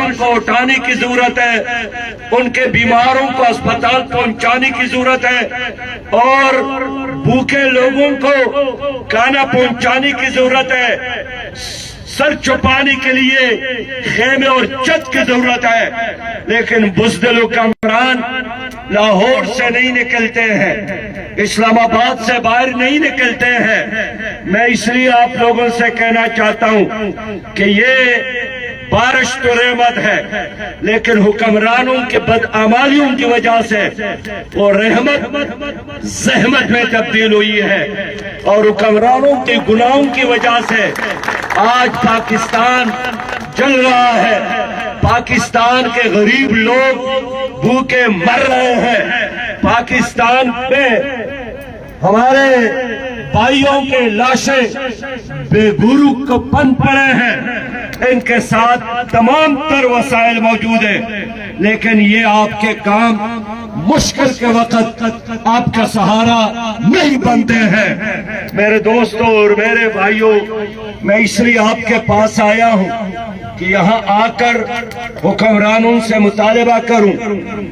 Ration کو اٹھانے کی ضرورت ہے، ان کے بیماروں کو اسپتال پہنچانے کی ضرورت ہے، اور بھوکے لوگوں کو کھانا پہنچانے کی ضرورت ہے، سر چھپانے کے لیے خیمے اور چھت کی ضرورت ہے۔ لیکن بزدل حکمران لاہور سے نہیں نکلتے ہیں، اسلام آباد سے باہر نہیں نکلتے ہیں۔ میں اس لیے آپ لوگوں سے کہنا چاہتا ہوں کہ یہ بارش تو رحمت ہے، لیکن حکمرانوں کے بدعمالیوں کی وجہ سے وہ رحمت زحمت میں تبدیل ہوئی ہے، اور حکمرانوں کے گناہوں کی وجہ سے آج پاکستان جل رہا ہے، پاکستان کے غریب لوگ بھوکے مر رہے ہیں، پاکستان پہ ہمارے بھائیوں کے لاشیں بے گورو کو پن پڑے ہیں، ان کے ساتھ تمام تر وسائل موجود ہیں، لیکن یہ آپ کے کام مشکل کے وقت آپ کا سہارا نہیں بنتے ہیں۔ میرے دوستوں اور میرے بھائیوں، میں اس لیے آپ کے پاس آیا ہوں کہ یہاں آ کر حکمرانوں سے مطالبہ کروں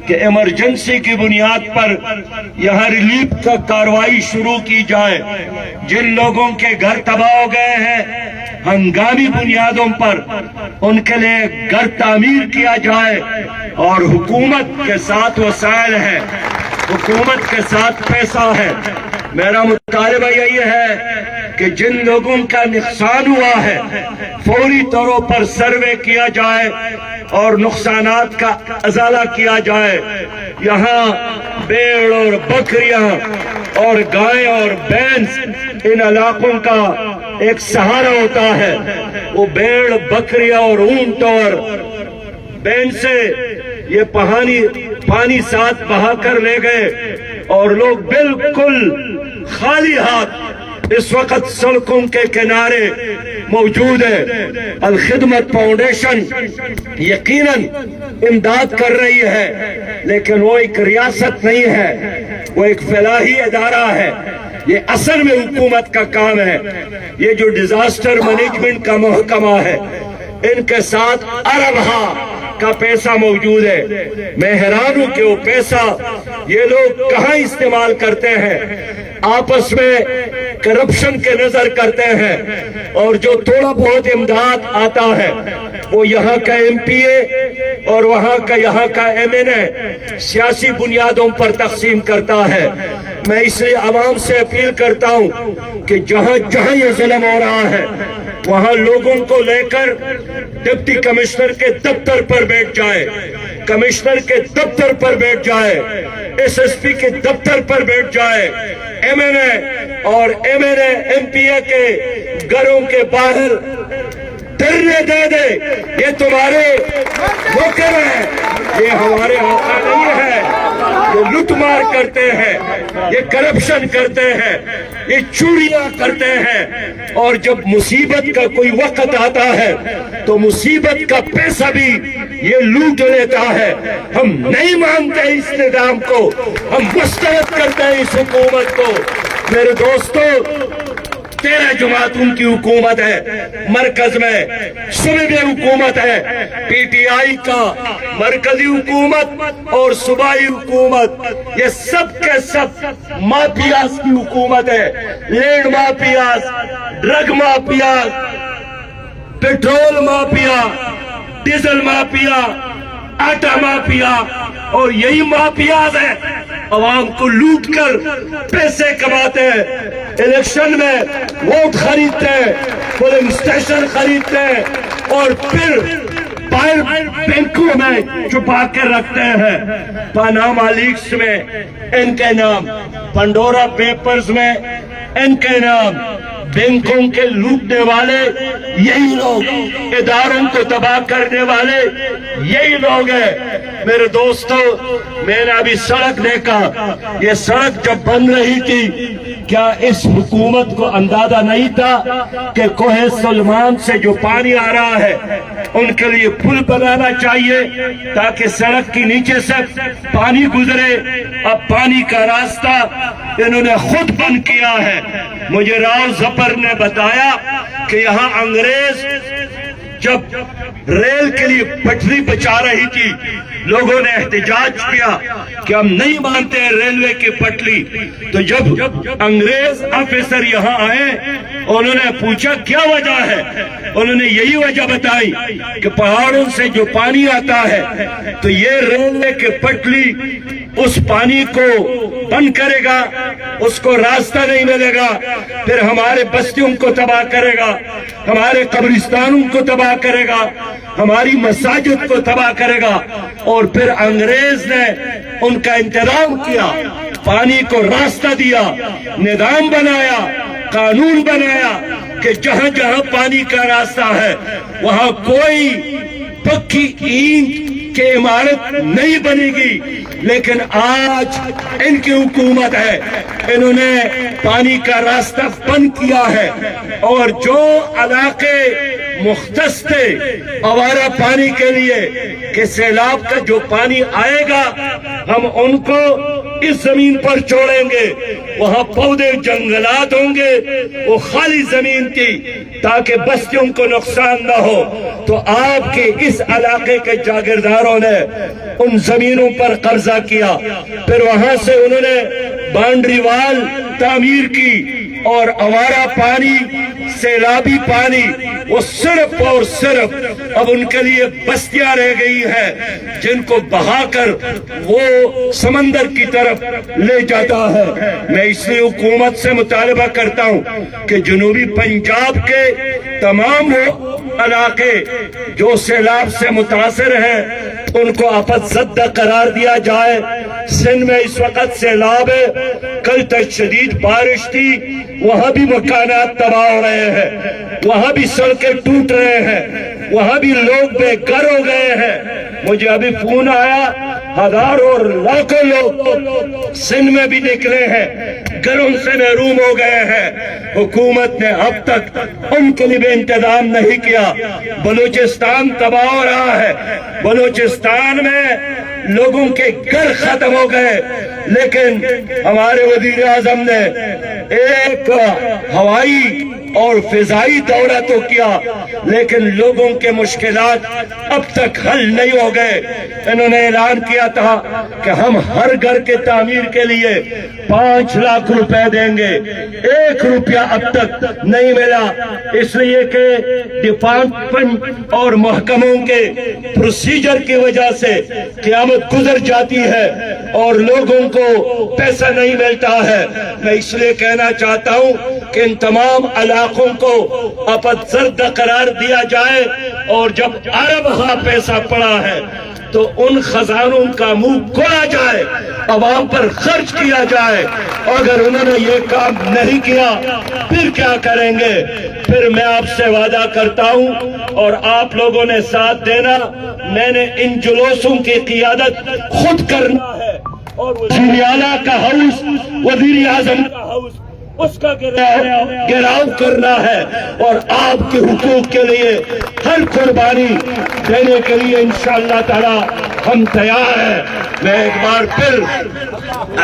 کہ ایمرجنسی کی بنیاد پر یہاں ریلیف کا کارروائی شروع کی جائے۔ جن لوگوں کے گھر تباہ ہو گئے ہیں، ہنگامی بنیادوں پر ان کے لیے گھر تعمیر کیا جائے، اور حکومت کے ساتھ وسائل ہے، حکومت کے ساتھ پیسہ ہے۔ میرا مطالبہ یہی ہے کہ جن لوگوں کا نقصان ہوا ہے فوری طور پر سروے کیا جائے اور نقصانات کا ازالہ کیا جائے۔ یہاں بھیڑ اور بکریاں اور گائے اور بھینس ان علاقوں کا ایک سہارا ہوتا ہے، وہ بھیڑ بکریاں اور اونٹ اور بھینس سے یہ پانی ساتھ بہا کر لے گئے، اور لوگ بالکل خالی ہاتھ اس وقت سڑکوں کے کنارے موجود ہے۔ الخدمت فاؤنڈیشن یقیناً امداد کر رہی ہے، لیکن وہ ایک ریاست نہیں ہے، وہ ایک فلاحی ادارہ ہے۔ یہ اصل میں حکومت کا کام ہے۔ یہ جو ڈیزاسٹر مینجمنٹ کا محکمہ ہے، ان کے ساتھ ارباں کا پیسہ موجود ہے۔ میں حیران ہوں کہ وہ پیسہ یہ لوگ کہاں استعمال کرتے ہیں۔ آپس میں کرپشن کے نظر کرتے ہیں، اور جو تھوڑا بہت امداد آتا ہے وہ یہاں کا ایم پی اے اور یہاں کا ایم این اے سیاسی بنیادوں پر تقسیم کرتا ہے۔ میں اس لیے عوام سے اپیل کرتا ہوں کہ جہاں جہاں یہ ظلم ہو رہا ہے وہاں لوگوں کو لے کر ڈپٹی کمشنر کے دفتر پر بیٹھ جائے، کمشنر کے دفتر پر بیٹھ جائے، ایس ایس پی کے دفتر پر بیٹھ جائے، ایم این اے اور M N A M P A کے گھروں کے باہر دھرنے دے دے۔ یہ تمہارے نوکر ہیں، یہ ہمارے آقا نہیں ہے۔ یہ لوٹ مار کرتے ہیں، یہ کرپشن کرتے ہیں، یہ چوریاں کرتے ہیں، اور جب مصیبت کا کوئی وقت آتا ہے تو مصیبت کا پیسہ بھی یہ لوٹ لیتا ہے۔ ہم نہیں مانتے اس نظام کو، ہم مسترد کرتے ہیں اس حکومت کو۔ میرے دوستو، 13 جماعتوں کی حکومت ہے مرکز میں، صوبے حکومت ہے، پی ٹی آئی کا مرکزی حکومت اور صوبائی حکومت، یہ سب کے سب مافیاز کی حکومت ہے۔ Land mafias, drug mafias, petrol mafia, diesel mafia, آٹا مافیا، اور یہی مافیاز ہیں عوام کو لوٹ کر پیسے کماتے ہیں، الیکشن میں ووٹ خریدتے ہیں، پولنگ اسٹیشن خریدتے ہیں، اور پھر باہر بینکوں میں چھپا کے رکھتے ہیں۔ پاناما لیکس میں ان کے نام، پنڈورا پیپرز میں ان کے نام، بینکوں کے لوٹنے والے یہی لوگ، اداروں کو تباہ کرنے والے یہی لوگ ہیں۔ میرے دوستو، میں نے ابھی سڑک دیکھا، یہ سڑک جب بن رہی تھی کیا اس حکومت کو اندازہ نہیں تھا کہ کوہ سلمان سے جو پانی آ رہا ہے ان کے لیے پل بنانا چاہیے تاکہ سڑک کے نیچے سے پانی گزرے؟ اب پانی کا راستہ انہوں نے خود بند کیا ہے۔ مجھے راؤ ظفر نے بتایا کہ یہاں انگریز جب ریل کے لیے پٹری بچا رہی تھی، لوگوں نے احتجاج کیا کہ ہم نہیں مانتے ہیں ریلوے کی پٹری۔ تو جب انگریز آفیسر یہاں آئے، انہوں نے پوچھا کیا وجہ ہے، انہوں نے یہی وجہ بتائی کہ پہاڑوں سے جو پانی آتا ہے تو یہ ریلوے کی پٹری اس پانی کو بند کرے گا، اس کو راستہ نہیں ملے گا، پھر ہمارے بستیوں کو تباہ کرے گا، ہمارے قبرستانوں کو تباہ کرے گا، ہماری مساجد کو تباہ کرے گا۔ اور پھر انگریز نے ان کا انتظام کیا، پانی کو راستہ دیا، نظام بنایا، قانون بنایا کہ جہاں جہاں پانی کا راستہ ہے وہاں کوئی پکی اینٹ کہ عمارت نہیں بنے گی۔ لیکن آج ان کی حکومت ہے، انہوں نے پانی کا راستہ بند کیا ہے، اور جو علاقے مختص تھے آوارہ پانی کے لیے کہ سیلاب کا جو پانی آئے گا ہم ان کو اس زمین پر چھوڑیں گے، وہاں پودے جنگلات ہوں گے، وہ خالی زمین تھی تاکہ بستیوں کو نقصان نہ ہو۔ تو آپ کے اس علاقے کے جاگیرداروں نے ان زمینوں پر قبضہ کیا، پھر وہاں سے انہوں نے باؤنڈری وال تعمیر کی، اور آوارہ پانی، سیلابی پانی وہ صرف اور صرف اب ان کے لیے بستیاں رہ گئی ہیں جن کو بہا کر وہ سمندر کی طرف لے جاتا ہے۔ میں اس لیے حکومت سے مطالبہ کرتا ہوں کہ جنوبی پنجاب کے تمام وہ علاقے جو سیلاب سے متاثر ہیں ان کو آفت زدہ قرار دیا جائے۔ سندھ میں اس وقت سیلاب ہے، کل تک شدید بارش تھی، وہاں بھی مکانات تباہ ہو رہے ہیں، وہاں بھی سڑکیں ٹوٹ رہے ہیں، وہاں بھی لوگ بے گھر ہو گئے ہیں۔ مجھے ابھی فون آیا، ہزاروں اور لاکھوں لوگ سندھ میں بھی نکلے ہیں، گھروں سے محروم ہو گئے ہیں۔ حکومت نے اب تک ان کے لیے انتظام نہیں کیا۔ بلوچستان تباہ ہو رہا ہے، بلوچستان میں لوگوں کے گھر ختم ہو گئے، لیکن ہمارے وزیر اعظم نے ایک ہوائی اور فضائی دورہ تو کیا، لیکن لوگوں کے مشکلات اب تک حل نہیں ہو گئے۔ انہوں نے اعلان کیا تھا کہ ہم ہر گھر کے تعمیر کے لیے 5 لاکھ روپے دیں گے، 1 روپیہ اب تک نہیں ملا، اس لیے کہ ڈپارٹمنٹ اور محکموں کے پروسیجر کی وجہ سے قیامت گزر جاتی ہے اور لوگوں کو پیسہ نہیں ملتا ہے۔ میں اس لیے کہنا چاہتا ہوں کہ ان تمام علاقوں کو آفت زدہ قرار دیا جائے، اور جب اربوں پیسہ پڑا ہے تو ان خزانوں کا منہ کھولا جائے، عوام پر خرچ کیا جائے۔ اگر انہوں نے یہ کام نہیں کیا پھر کیا کریں گے؟ پھر میں آپ سے وعدہ کرتا ہوں اور آپ لوگوں نے ساتھ دینا، میں نے ان جلوسوں کی قیادت خود کرنا ہے، اور وزیر اعلیٰ کا ہاؤس، وزیر اعظم کا ہاؤس، اس کا گھیراؤ کرنا ہے، اور آپ کے حقوق کے لیے ہر قربانی دینے کے لیے انشاءاللہ تعالی ہم تیار ہیں۔ میں ایک بار پھر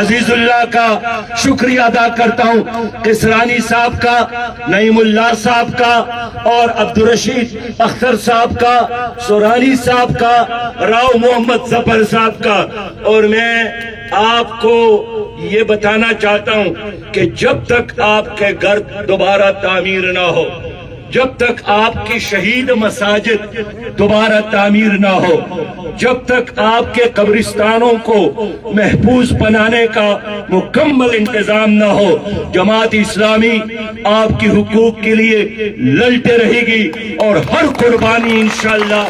عزیز اللہ کا شکریہ ادا کرتا ہوں، کسرانی صاحب کا، نعیم اللہ صاحب کا، اور عبدالرشید اختر صاحب کا، سورانی صاحب کا، راؤ محمد ظفر صاحب کا۔ اور میں آپ کو یہ بتانا چاہتا ہوں کہ جب تک آپ کے گھر دوبارہ تعمیر نہ ہو، جب تک آپ کی شہید مساجد دوبارہ تعمیر نہ ہو، جب تک آپ کے قبرستانوں کو محفوظ بنانے کا مکمل انتظام نہ ہو، جماعت اسلامی آپ کی حقوق کے لیے لڑتے رہے گی اور ہر قربانی انشاءاللہ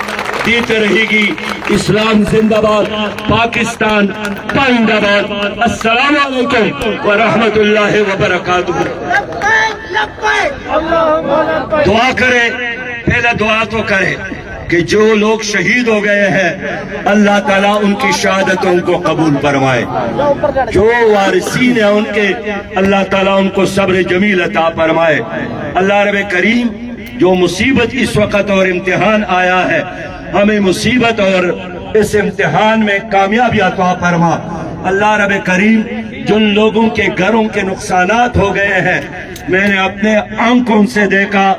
دیتے رہے گی۔ اسلام زندہ باد، پاکستان پائندہ باد۔ السلام علیکم ورحمۃ اللہ وبرکاتہ۔ دعا کریں، پہلے دعا تو کریں کہ جو لوگ شہید ہو گئے ہیں اللہ تعالیٰ ان کی شہادتوں کو قبول فرمائے، جو وارثین ہیں ان کے اللہ تعالیٰ ان کو صبر جمیل عطا فرمائے۔ اللہ رب کریم جو مصیبت اس وقت اور امتحان آیا ہے، ہمیں مصیبت اور اس امتحان میں کامیابی عطا فرما۔ اللہ رب کریم جن لوگوں کے گھروں کے نقصانات ہو گئے ہیں، میں نے اپنے آنکھوں سے دیکھا،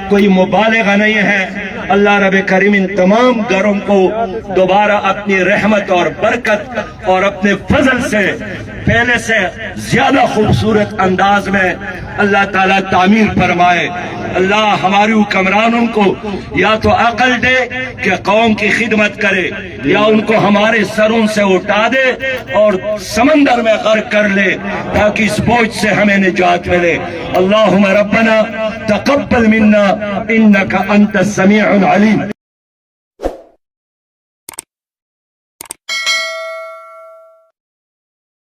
کوئی مبالغہ نہیں ہے، اللہ رب کریم ان تمام گھروں کو دوبارہ اپنی رحمت اور برکت اور اپنے فضل سے پہلے سے زیادہ خوبصورت انداز میں اللہ تعالیٰ تعمیر فرمائے۔ اللہ ہماری حکمرانوں کو یا تو عقل دے کہ قوم کی خدمت کرے، یا ان کو ہمارے سروں سے اٹھا دے اور سمندر میں غرق کر لے تاکہ اس بوجھ سے ہمیں نجات ملے۔ اللہم ربنا تقبل منا انک انت السمیع العلیم۔